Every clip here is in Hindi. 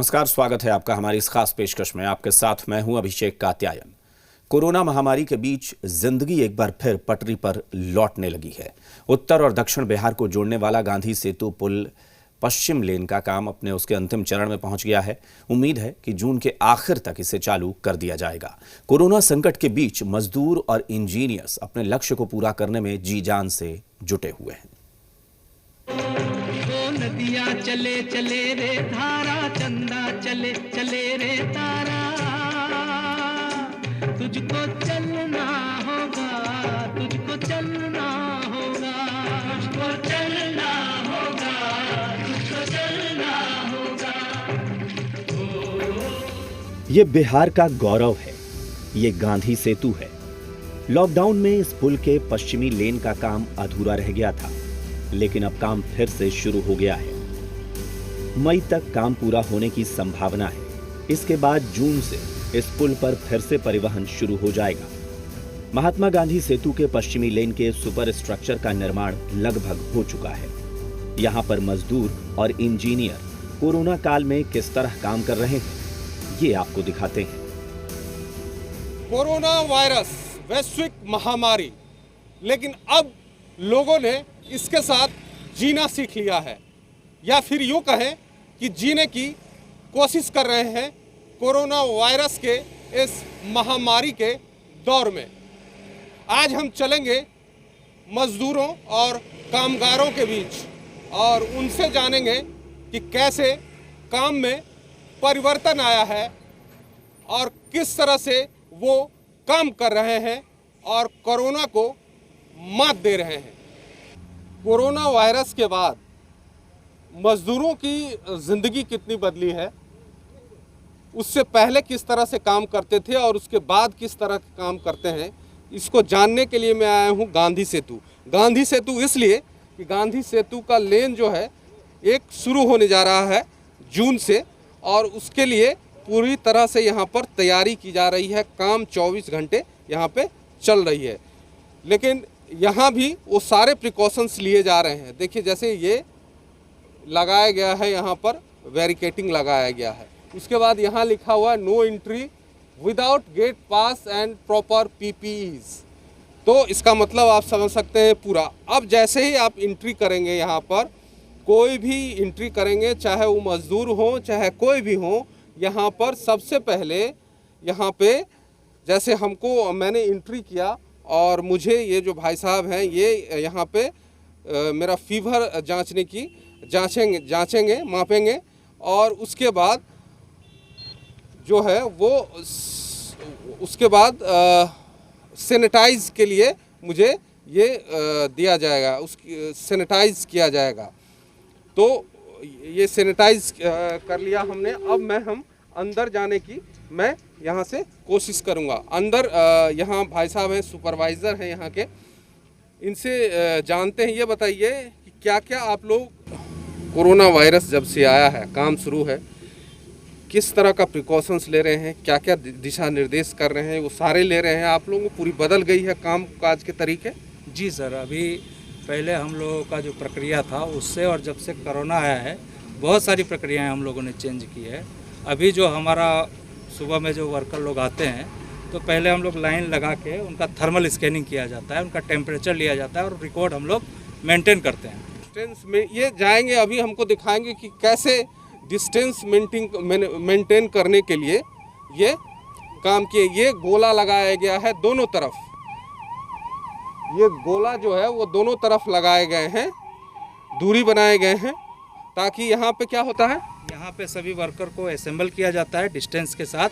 नमस्कार, स्वागत है आपका हमारी इस खास पेशकश में। आपके साथ मैं हूं अभिषेक कात्यायन। कोरोना महामारी के बीच जिंदगी एक बार फिर पटरी पर लौटने लगी है। उत्तर और दक्षिण बिहार को जोड़ने वाला गांधी सेतु पुल पश्चिम लेन का काम अपने उसके अंतिम चरण में पहुंच गया है। उम्मीद है कि जून के आखिर तक इसे चालू कर दिया जाएगा। कोरोना संकट के बीच मजदूर और इंजीनियर्स अपने लक्ष्य को पूरा करने में जी जान से जुटे हुए हैं। नदिया चले चले रे धारा, चंदा चले चले रे तारा, तुझको चलना होगा, तुझको चलना होगा, तुझको चलना होगा, तुझको चलना होगा। ये बिहार का गौरव है, ये गांधी सेतु है। लॉकडाउन में इस पुल के पश्चिमी लेन का काम अधूरा रह गया था, लेकिन अब काम फिर से शुरू हो गया है। मई तक काम पूरा होने की संभावना है। इसके बाद जून से इस पुल पर फिर से परिवहन शुरू हो जाएगा। महात्मा गांधी सेतु के पश्चिमी लेन के सुपर स्ट्रक्चर का निर्माण लगभग हो चुका है। यहां पर मजदूर और इंजीनियर कोरोना काल में किस तरह काम कर रहे हैं, ये आपको दिखाते हैं। कोरोना वायरस वैश्विक महामारी, लेकिन अब लोगों ने इसके साथ जीना सीख लिया है, या फिर यूँ कहें कि जीने की कोशिश कर रहे हैं कोरोना वायरस के इस महामारी के दौर में। आज हम चलेंगे मजदूरों और कामगारों के बीच और उनसे जानेंगे कि कैसे काम में परिवर्तन आया है और किस तरह से वो काम कर रहे हैं और कोरोना को मात दे रहे हैं। कोरोना वायरस के बाद मजदूरों की ज़िंदगी कितनी बदली है, उससे पहले किस तरह से काम करते थे और उसके बाद किस तरह काम करते हैं, इसको जानने के लिए मैं आया हूँ गांधी सेतु। गांधी सेतु इसलिए कि गांधी सेतु का लेन जो है एक शुरू होने जा रहा है जून से, और उसके लिए पूरी तरह से यहाँ पर तैयारी की जा रही है। काम 24 घंटे यहाँ पे चल रही है, लेकिन यहाँ भी वो सारे प्रिकॉशंस लिए जा रहे हैं। देखिए, जैसे ये लगाया गया है, यहाँ पर बैरिकेटिंग लगाया गया है। उसके बाद यहाँ लिखा हुआ है no entry without gate pass and proper PPEs. तो इसका मतलब आप समझ सकते हैं पूरा। अब जैसे ही आप एंट्री करेंगे, यहाँ पर कोई भी एंट्री करेंगे, चाहे वो मजदूर हो चाहे कोई भी हो, यहाँ पर सबसे पहले यहाँ पे जैसे मैंने एंट्री किया और मुझे ये जो भाई साहब हैं ये यहाँ पे मेरा फीवर जांचेंगे, मापेंगे, और उसके बाद जो है वो उसके बाद सैनिटाइज के लिए मुझे ये दिया जाएगा, उसकी सैनिटाइज किया जाएगा। तो ये सैनिटाइज कर लिया हमने। अब हम अंदर जाने की मैं यहाँ से कोशिश करूँगा। अंदर यहाँ भाई साहब हैं, सुपरवाइज़र हैं यहाँ के, इनसे जानते हैं। ये बताइए कि क्या क्या आप लोग कोरोना वायरस जब से आया है, काम शुरू है, किस तरह का प्रिकॉशंस ले रहे हैं, क्या क्या दिशा निर्देश कर रहे हैं, वो सारे ले रहे हैं। आप लोगों को पूरी बदल गई है काम काज के तरीके? जी सर, अभी पहले हम लोगों का जो प्रक्रिया था उससे और जब से कोरोना आया है बहुत सारी प्रक्रियाएं हम लोगों ने चेंज की है। अभी जो हमारा सुबह में जो वर्कर लोग आते हैं तो पहले हम लोग लाइन लगा के उनका थर्मल स्कैनिंग किया जाता है, उनका टेम्परेचर लिया जाता है और रिकॉर्ड हम लोग मेंटेन करते हैं। डिस्टेंस में ये जाएंगे, अभी हमको दिखाएंगे कि कैसे डिस्टेंस मेंटेन करने के लिए ये काम किए। ये गोला लगाया गया है दोनों तरफ, ये गोला जो है वो दोनों तरफ लगाए गए हैं, दूरी बनाए गए हैं, ताकि यहाँ पे क्या होता है, यहाँ पे सभी वर्कर को असेंबल किया जाता है डिस्टेंस के साथ,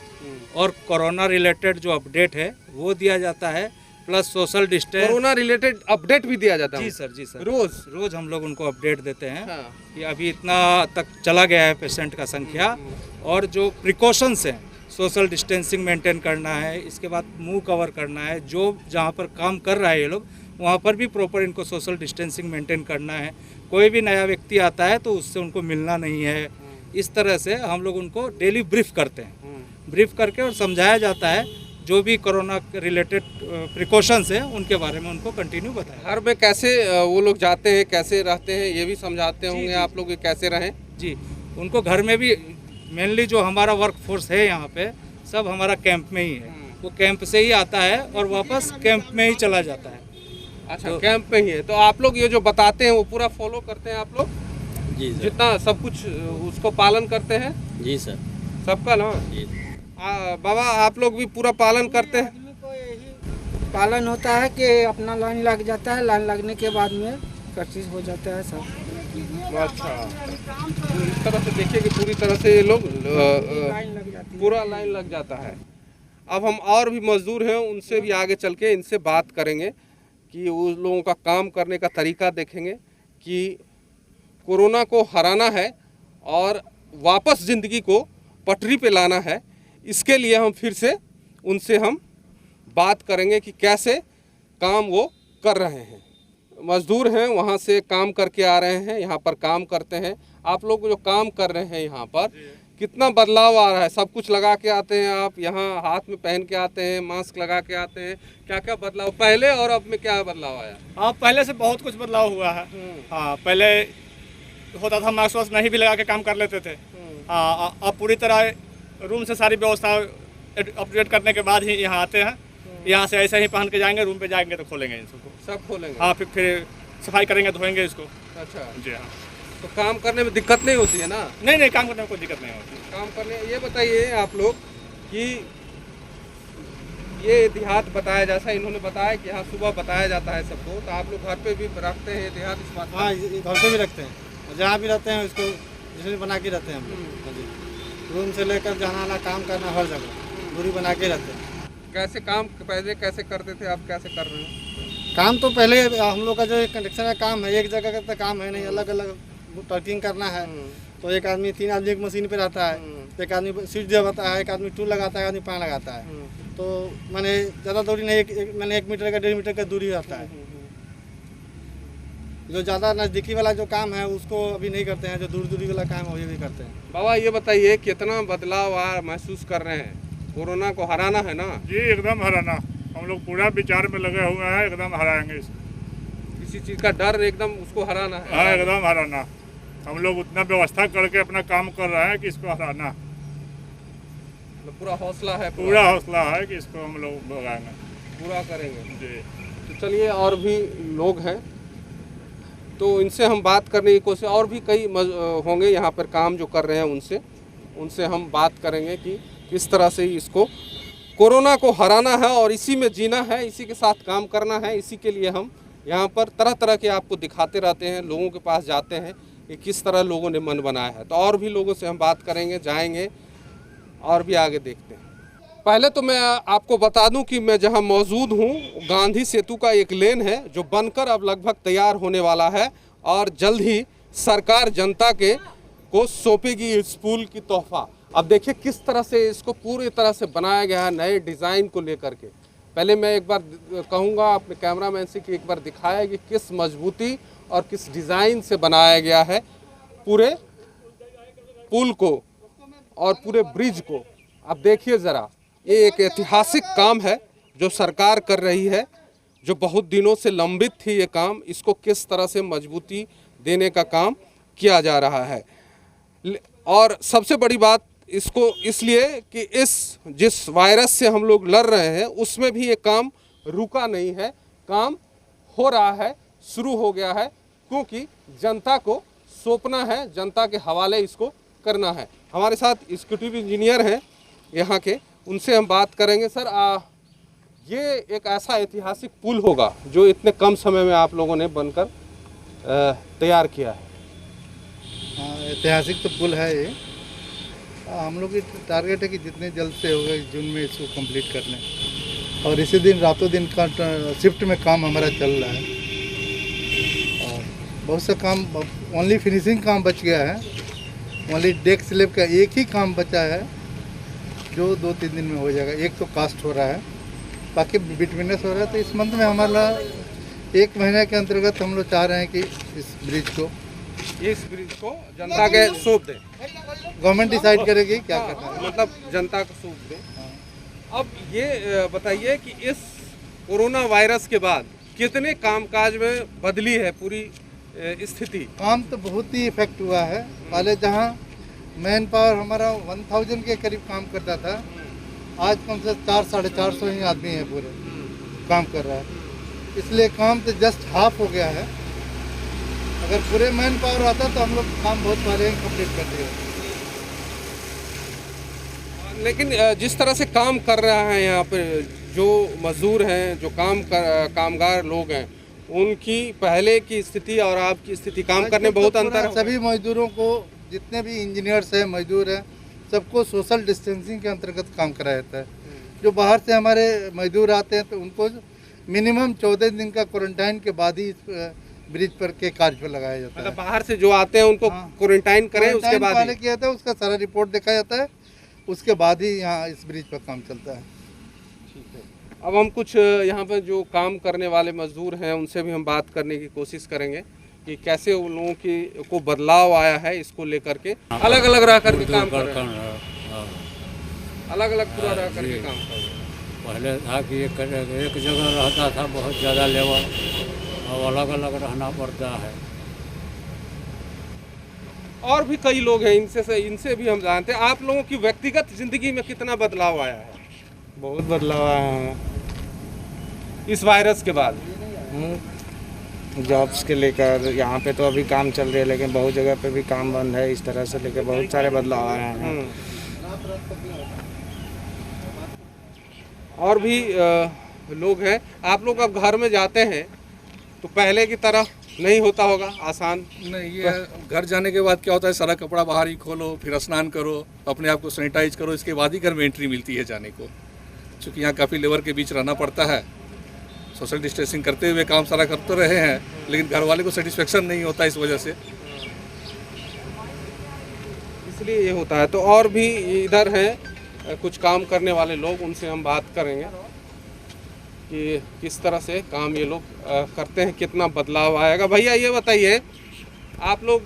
और कोरोना रिलेटेड जो अपडेट है वो दिया जाता है, plus social distance. Corona related update भी दिया जाता है? जी सर, जी सर, रोज हम लोग उनको अपडेट देते हैं। हाँ। कि अभी इतना तक चला गया है पेशेंट का संख्या, और जो प्रिकॉशंस हैं, सोशल डिस्टेंसिंग मेंटेन करना है, इसके बाद मुंह कवर करना है, जो जहाँ पर काम कर रहा है ये लोग वहाँ पर भी प्रॉपर इनको सोशल डिस्टेंसिंग मेंटेन करना है। कोई भी नया व्यक्ति आता है तो उससे उनको मिलना नहीं है। इस तरह से हम लोग उनको डेली ब्रीफ करते हैं, ब्रीफ करके और समझाया जाता है जो भी कोरोना रिलेटेड प्रिकॉशंस हैं उनके बारे में उनको कंटिन्यू बताया। घर में कैसे वो लोग जाते हैं, कैसे रहते हैं, ये भी समझाते होंगे आप लोग, कैसे रहें? जी, उनको घर में भी मेनली जो हमारा वर्क फोर्स है यहाँ पे सब हमारा कैंप में ही है, वो कैंप से ही आता है और वापस कैंप में ही चला जाता है। अच्छा, कैंप में ही है। तो आप लोग ये जो बताते हैं वो पूरा फॉलो करते हैं आप लोग? जी सर। जितना सब कुछ उसको पालन करते हैं जी सर। सबका ना? जी। बाबा आप लोग भी पूरा पालन करते हैं? पालन होता है कि अपना लाइन लग जाता है, लाइन लगने के बाद में हर चीज़ हो जाता है सब। अच्छा, तो इस तरह से देखिए कि पूरी तरह से ये लोग लाइन लग जाती है, पूरा लाइन लग जाता है। अब हम और भी मजदूर हैं, उनसे भी आगे चल के इनसे बात करेंगे कि उन लोगों का काम करने का तरीका देखेंगे कि कोरोना को हराना है और वापस ज़िंदगी को पटरी पे लाना है। इसके लिए हम फिर से उनसे हम बात करेंगे कि कैसे काम वो कर रहे हैं। मजदूर हैं, वहाँ से काम करके आ रहे हैं, यहाँ पर काम करते हैं। आप लोग जो काम कर रहे हैं यहाँ पर कितना बदलाव आ रहा है? सब कुछ लगा के आते हैं आप यहाँ, हाथ में पहन के आते हैं, मास्क लगा के आते हैं, क्या क्या बदलाव पहले और अब में क्या बदलाव आया? हाँ, पहले से बहुत कुछ बदलाव हुआ है। हाँ, पहले होता था मास्क वास्क नहीं भी लगा के काम कर लेते थे। हाँ, अब पूरी तरह रूम से सारी व्यवस्था अपडेट करने के बाद ही यहाँ आते हैं। यहाँ से ऐसे ही पहन के जाएंगे, रूम पे जाएंगे तो खोलेंगे इन सबको, सब खोलेंगे? हाँ, फिर सफाई करेंगे, धोएंगे इसको। अच्छा जी हाँ। तो काम करने में दिक्कत नहीं होती है ना? नहीं, काम करने में कोई दिक्कत नहीं होती। काम करने ये बताइए आप लोग कि ये देहात बताया, जैसा इन्होंने बताया कि यहाँ सुबह बताया जाता है सबको, तो आप लोग घर पे भी रखते हैं देहात इस बात? हाँ, घर पे भी रखते हैं, जहाँ भी रहते हैं उसको जिसमें बना के रहते हैं हम लोग। रूम से लेकर जाना आना काम करना हर जगह दूरी बना के रहते हैं। कैसे काम पहले कैसे करते थे, अब कैसे कर रहे हैं? काम तो पहले हम लोग का जो कंडक्शन का काम है, एक जगह का काम है नहीं, अलग अलग ट्रकिंग करना है। तो एक आदमी 3 आदमी एक मशीन पे रहता है, एक आदमी स्विच दबाता है, एक आदमी टूल लगाता है, एक आदमी पान लगाता है। तो मैंने ज़्यादा दूरी नहीं, मैंने 1 मीटर का 1.5 मीटर का दूरी रहता है। जो ज़्यादा नज़दीकी वाला जो काम है उसको अभी नहीं करते हैं, जो दूरी वाला काम है वही भी करते हैं। बाबा ये बताइए कितना बदलाव महसूस कर रहे हैं? कोरोना को हराना है ना? जी एकदम हराना, हम लोग पूरा विचार में लगे हुए हैं, एकदम हराएंगे इसको। किसी चीज़ का डर एकदम उसको हराना है? हाँ, एकदम हराना। हम लोग उतना व्यवस्था करके अपना काम कर रहे हैं कि इसको हराना। पूरा हौसला है? पूरा हौसला है कि इसको हम लोग भगाएंगे, पूरा करेंगे जी। तो चलिए, और भी लोग हैं तो इनसे हम बात करने की कोशिश, और भी कई होंगे यहाँ पर काम जो कर रहे हैं, उनसे हम बात करेंगे कि किस तरह से इसको कोरोना को हराना है और इसी में जीना है, इसी के साथ काम करना है। इसी के लिए हम यहाँ पर तरह तरह के आपको दिखाते रहते हैं, लोगों के पास जाते हैं कि किस तरह लोगों ने मन बनाया है। तो और भी लोगों से हम बात करेंगे, जाएंगे और भी आगे देखते हैं। पहले तो मैं आपको बता दूं कि मैं जहां मौजूद हूं, गांधी सेतु का एक लेन है जो बनकर अब लगभग तैयार होने वाला है और जल्द ही सरकार जनता को सौंपेगी इस पुल की तोहफा। अब देखिए किस तरह से इसको पूरी तरह से बनाया गया है, नए डिज़ाइन को लेकर के। पहले मैं एक बार कहूँगा अपने कैमरामैन से कि एक बार दिखाया कि किस मजबूती और किस डिज़ाइन से बनाया गया है पूरे पुल को और पूरे ब्रिज को। अब देखिए ज़रा, ये एक ऐतिहासिक काम है जो सरकार कर रही है, जो बहुत दिनों से लंबित थी ये काम। इसको किस तरह से मजबूती देने का काम किया जा रहा है। और सबसे बड़ी बात इसको इसलिए कि जिस वायरस से हम लोग लड़ रहे हैं उसमें भी ये काम रुका नहीं है, काम हो रहा है, शुरू हो गया है, क्योंकि जनता को सौंपना है, जनता के हवाले इसको करना है। हमारे साथ एग्जीक्यूटिव इंजीनियर हैं यहाँ के, उनसे हम बात करेंगे। सर, ये एक ऐसा ऐतिहासिक पुल होगा जो इतने कम समय में आप लोगों ने बनकर तैयार किया है। हाँ, ऐतिहासिक तो पुल है ये। हम लोग की टारगेट है कि जितने जल्द से होगा जून में इसको कंप्लीट कर लें, और इसी दिन रातों दिन का शिफ्ट में काम हमारा चल रहा है। और बहुत सा काम ओनली फिनिशिंग काम बच गया है, ओनली डेक स्लैब का एक ही काम बचा है जो 2-3 दिन में हो जाएगा। एक तो कास्ट हो रहा है, बाकी बिटवीनस हो रहा है। तो इस मंथ में हमारा 1 महीने के अंतर्गत हम लोग चाह रहे हैं कि इस ब्रिज को जनता के सौंप दें। गवर्नमेंट डिसाइड करेगी क्या करना है, मतलब जनता को सौंप दें। अब ये बताइए कि इस कोरोना वायरस के बाद कितने कामकाज में बदली है पूरी स्थिति? काम तो बहुत ही इफेक्ट हुआ है। पहले जहाँ मैन पावर हमारा 1000 के करीब काम करता था, आज कम से 400-450 ही आदमी है पूरे काम कर रहा है, इसलिए काम तो जस्ट हाफ हो गया है। अगर पूरे मैन पावर आता तो हम लोग काम बहुत पहले ही कंप्लीट कर दिए। लेकिन जिस तरह से काम कर रहा है यहाँ पे जो मजदूर हैं, जो कामगार लोग हैं, उनकी पहले की स्थिति और आपकी स्थिति काम करने बहुत अंतर है। सभी मजदूरों को, जितने भी इंजीनियर्स हैं, मजदूर हैं, सबको सोशल डिस्टेंसिंग के अंतर्गत काम कराया जाता है। जो बाहर से हमारे मजदूर आते हैं तो उनको मिनिमम 14 दिन का क्वारंटाइन के बाद ही ब्रिज पर के कार्य पर लगाया जाता है। मतलब बाहर से जो आते हैं उनको क्वारंटाइन करें, उसके बाद पहले किया जाता है, उसका सारा रिपोर्ट देखा जाता है, उसके बाद ही यहाँ इस ब्रिज पर काम चलता है। ठीक है, अब हम कुछ यहाँ पर जो काम करने वाले मजदूर हैं उनसे भी हम बात करने की कोशिश करेंगे कि कैसे उन लोगों की को बदलाव आया है इसको लेकर के। अलग अलग रह करके काम कर रहे हैं, अलग अलग पूरा रह करके काम कर रहे हैं। पहले था कि एक जगह रहता था बहुत ज़्यादा लेबर, अब अलग अलग रहना पड़ता है। और भी कई लोग हैं, इनसे भी हम जानते हैं। आप लोगों की व्यक्तिगत जिंदगी में कितना बदलाव आया है? बहुत बदलाव आया है इस वायरस के बाद। जॉब्स के लेकर यहाँ पे तो अभी काम चल रही है, लेकिन बहुत जगह पे भी काम बंद है। इस तरह से लेकर बहुत सारे बदलाव आए हैं। और भी लोग हैं। आप लोग अब घर में जाते हैं तो पहले की तरह नहीं होता होगा आसान? नहीं, ये घर जाने के बाद क्या होता है, सारा कपड़ा बाहर ही खोलो, फिर स्नान करो, अपने आप को सैनिटाइज करो, इसके बाद ही घर में एंट्री मिलती है जाने को। क्योंकि यहाँ काफ़ी लेबर के बीच रहना पड़ता है, सोशल डिस्टेंसिंग करते हुए काम सारा करते रहे हैं, लेकिन घर वाले को सेटिस्फेक्शन नहीं होता इस वजह से, इसलिए ये होता है। तो और भी इधर हैं कुछ काम करने वाले लोग, उनसे हम बात करेंगे कि किस तरह से काम ये लोग करते हैं, कितना बदलाव आएगा। भैया ये बताइए, आप लोग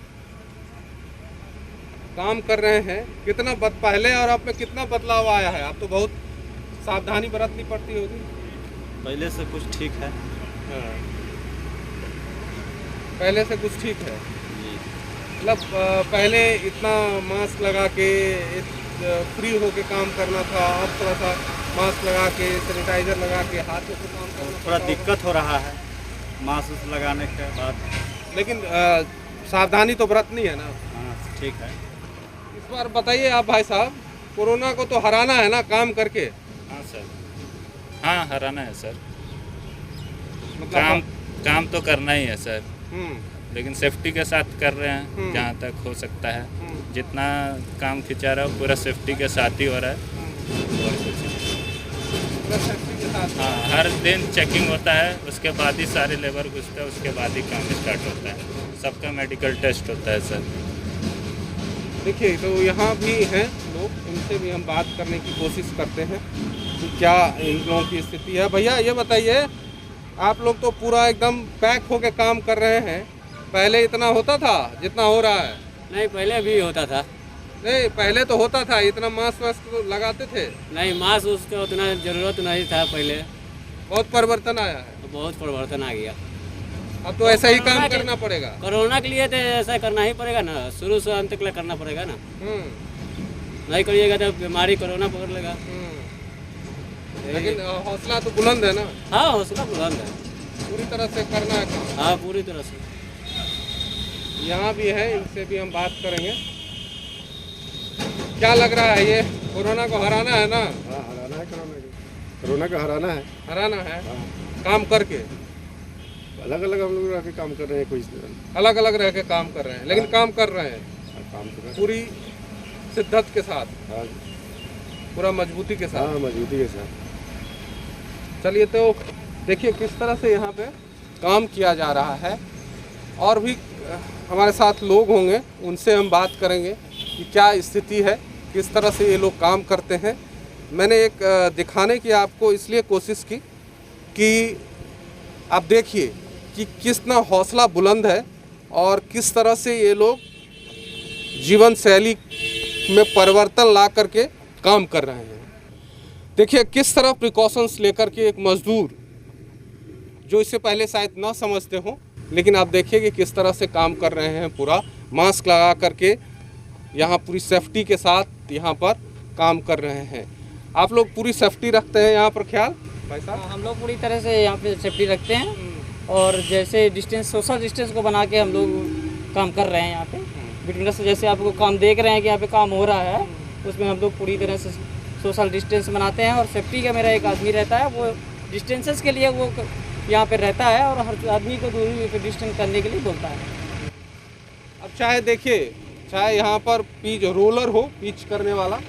काम कर रहे हैं, कितना पहले और अब में कितना बदलाव आया है? आप तो बहुत सावधानी बरतनी पड़ती होगी। पहले से कुछ ठीक है। हाँ, पहले से कुछ ठीक है। मतलब पहले इतना मास्क लगा के फ्री होके काम करना था, अब थोड़ा सा मास्क लगा के, सैनिटाइजर लगा के, हाथों से काम करना थोड़ा दिक्कत हो रहा है मास्क लगाने के बाद, लेकिन सावधानी तो बरतनी है ना। हाँ ठीक है। इस बार बताइए आप भाई साहब, कोरोना को तो हराना है ना काम करके? हाँ सर, हाँ हराना है सर। मतलब काम तो करना ही है सर, लेकिन सेफ्टी के साथ कर रहे हैं जहाँ तक हो सकता है। जितना काम खिंचा रहा है पूरा सेफ्टी के साथ ही हो रहा है। हाँ, हर दिन चेकिंग होता है, उसके बाद ही सारे लेबर घुसते हैं, उसके बाद ही काम स्टार्ट होता है। सबका मेडिकल टेस्ट होता है सर। देखिए, तो यहाँ भी हैं लोग, इनसे भी हम बात करने की कोशिश करते हैं कि क्या इन लोगों की स्थिति है। भैया ये बताइए, आप लोग तो पूरा एकदम पैक होके काम कर रहे हैं, पहले इतना होता था जितना हो रहा है? नहीं, पहले भी होता था। नहीं, पहले तो होता था, इतना मास्क वास्क तो लगाते थे? नहीं, मास्क उसका उतना ज़रूरत नहीं था पहले। बहुत परिवर्तन आया है। तो बहुत परिवर्तन आ गया। अब तो ऐसा ही काम करना पड़ेगा। कोरोना के लिए तो ऐसा करना ही पड़ेगा ना, शुरू से अंत तक करना पड़ेगा ना। नहीं करिएगा तो बीमारी कोरोना पकड़ लेगा। लेकिन हौसला तो बुलंद है ना? हाँ, हौसला बुलंद है, पूरी तरह से करना है काम। हाँ, पूरी तरह से। यहाँ भी है, इनसे भी हम बात करेंगे। क्या लग रहा है, ये कोरोना को हराना है ना? हाँ, हराना है कोरोना को हराना है। हराना है काम करके। अलग अलग हम लोग रह के काम कर रहे हैं, कोई अलग अलग रह के काम कर रहे हैं, लेकिन काम कर रहे हैं काम कर रहे हैं पूरी शिद्दत के साथ। हाँ, पूरा मजबूती के साथ। हाँ, मजबूती के साथ। चलिए, तो देखिए किस तरह से यहाँ पे काम किया जा रहा है। और भी हमारे साथ लोग होंगे, उनसे हम बात करेंगे कि क्या स्थिति है, किस तरह से ये लोग काम करते हैं। मैंने एक दिखाने की आपको इसलिए कोशिश की कि आप देखिए कि कितना हौसला बुलंद है और किस तरह से ये लोग जीवन शैली में परिवर्तन ला करके काम कर रहे हैं। देखिए किस तरह प्रिकॉशंस लेकर के एक मजदूर, जो इससे पहले शायद ना समझते हों, लेकिन आप देखिए कि किस तरह से काम कर रहे हैं, पूरा मास्क लगा करके यहाँ पूरी सेफ्टी के साथ यहाँ पर काम कर रहे हैं। आप लोग पूरी सेफ्टी रखते हैं यहाँ पर ख्याल भाई साहब? हम लोग पूरी तरह से यहाँ पे सेफ्टी रखते हैं और जैसे डिस्टेंस सोशल डिस्टेंस को बना के हम लोग काम कर रहे हैं यहाँ पे बिटवीन से। जैसे आपको काम देख रहे हैं कि यहाँ पे काम हो रहा है, उसमें हम लोग पूरी तरह से सोशल डिस्टेंस बनाते हैं और सेफ्टी का मेरा एक आदमी रहता है, वो डिस्टेंसेस के लिए वो यहाँ पे रहता है और हर आदमी को दूरी डिस्टेंस करने के लिए बोलता है। अब चाहे देखिए, चाहे यहाँ पर पिच रोलर हो, पिच करने वाला,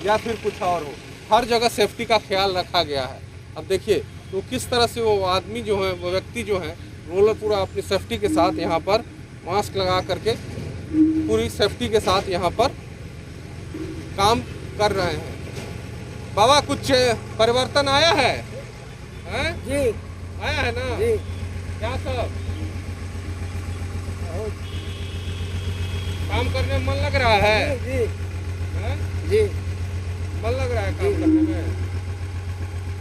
या फिर कुछ और हो, हर जगह सेफ्टी का ख्याल रखा गया है। अब देखिए तो किस तरह से वो आदमी जो है, वो व्यक्ति जो है, रोलर पूरा अपनी सेफ्टी के साथ यहाँ पर मास्क लगा करके पूरी सेफ्टी के साथ यहाँ पर काम कर रहे हैं। बाबा कुछ परिवर्तन आया है? जी आया है ना? जी। क्या सब काम करने में मन लग रहा है? जी हैं? जी मन लग रहा है काम करने में?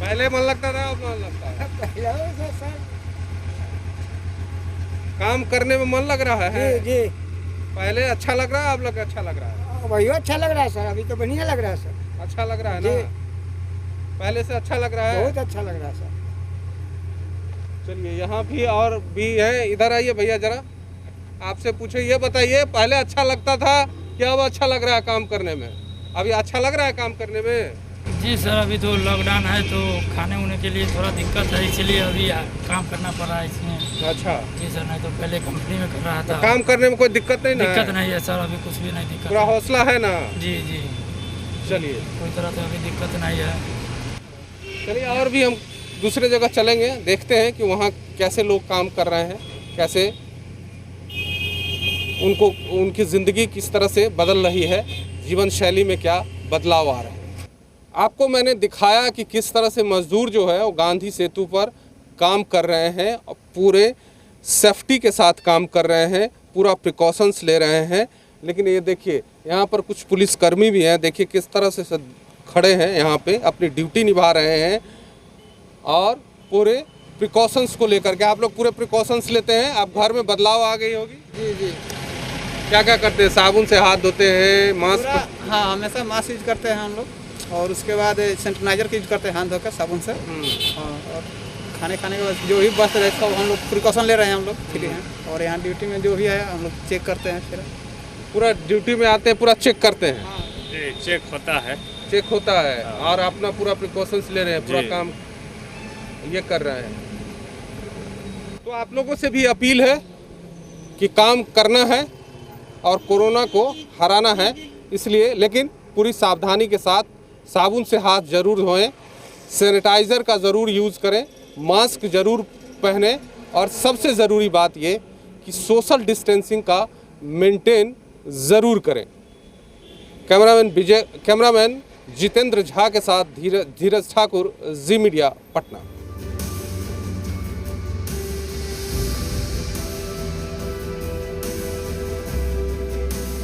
पहले मन लगता था, अब मन लगता है? काम करने में मन लग रहा है? जी जी। पहले अच्छा लग रहा है, अब अच्छा लग रहा है? वही अच्छा लग रहा है सर, अभी तो बढ़िया लग रहा है सर। अच्छा लग रहा है ना? पहले से अच्छा लग रहा है? बहुत अच्छा लग रहा है सर। चलिए यहाँ भी और भी है, इधर आइए भैया जरा, आपसे पूछे, ये बताइए पहले अच्छा लगता था कि अब अच्छा लग रहा है काम करने में? अभी अच्छा लग रहा है काम करने में? जी सर, अभी तो लॉकडाउन है तो खाने उने के लिए थोड़ा दिक्कत है, इसलिए अभी काम करना पड़ रहा है इसमें। अच्छा। जी सर, नहीं तो पहले कंपनी में कर रहा था। काम करने में कोई दिक्कत नहीं? दिक्कत नहीं है सर, अभी कुछ भी नहीं दिक्कत। पूरा हौसला है ना? जी जी। चलिए, कोई तरह से अभी दिक्कत नहीं है। चलिए और भी हम दूसरे जगह चलेंगे, देखते हैं कि वहाँ कैसे लोग काम कर रहे हैं, कैसे उनको उनकी ज़िंदगी किस तरह से बदल रही है, जीवन शैली में क्या बदलाव आ रहा है। आपको मैंने दिखाया कि किस तरह से मजदूर जो है वो गांधी सेतु पर काम कर रहे हैं और पूरे सेफ्टी के साथ काम कर रहे हैं, पूरा प्रिकॉशंस ले रहे हैं। लेकिन ये देखिए यहाँ पर कुछ पुलिसकर्मी भी हैं, देखिए किस तरह से खड़े हैं यहाँ पे, अपनी ड्यूटी निभा रहे हैं और पूरे प्रिकॉशंस को लेकर के। आप लोग पूरे प्रिकॉशंस लेते हैं? आप घर में बदलाव आ गई होगी? जी जी। क्या क्या करते हैं? साबुन से हाथ धोते हैं, मास्क? हाँ, हमेशा मास्क यूज करते हैं हम लोग और उसके बाद सैनिटाइजर का यूज करते हैं हाथ धोकर साबुन से। हाँ, और खाने के बाद जो भी बच रहे सब हम लोग प्रिकॉशन ले रहे हैं हम लोग फ्री हैं। और यहाँ ड्यूटी में जो भी है हम लोग चेक करते हैं। फिर पूरा ड्यूटी में आते हैं, पूरा चेक करते हैं? हाँ जी, चेक होता है। चेक होता है और अपना पूरा प्रिकॉशंस ले रहे हैं, पूरा काम ये कर रहे हैं। तो आप लोगों से भी अपील है कि काम करना है और कोरोना को हराना है, इसलिए लेकिन पूरी सावधानी के साथ साबुन से हाथ जरूर धोएं, सैनिटाइज़र का ज़रूर यूज़ करें, मास्क ज़रूर पहने और सबसे ज़रूरी बात ये कि सोशल डिस्टेंसिंग का मेंटेन ज़रूर करें। कैमरामैन जितेंद्र झा के साथ धीरज ठाकुर, जी मीडिया, पटना।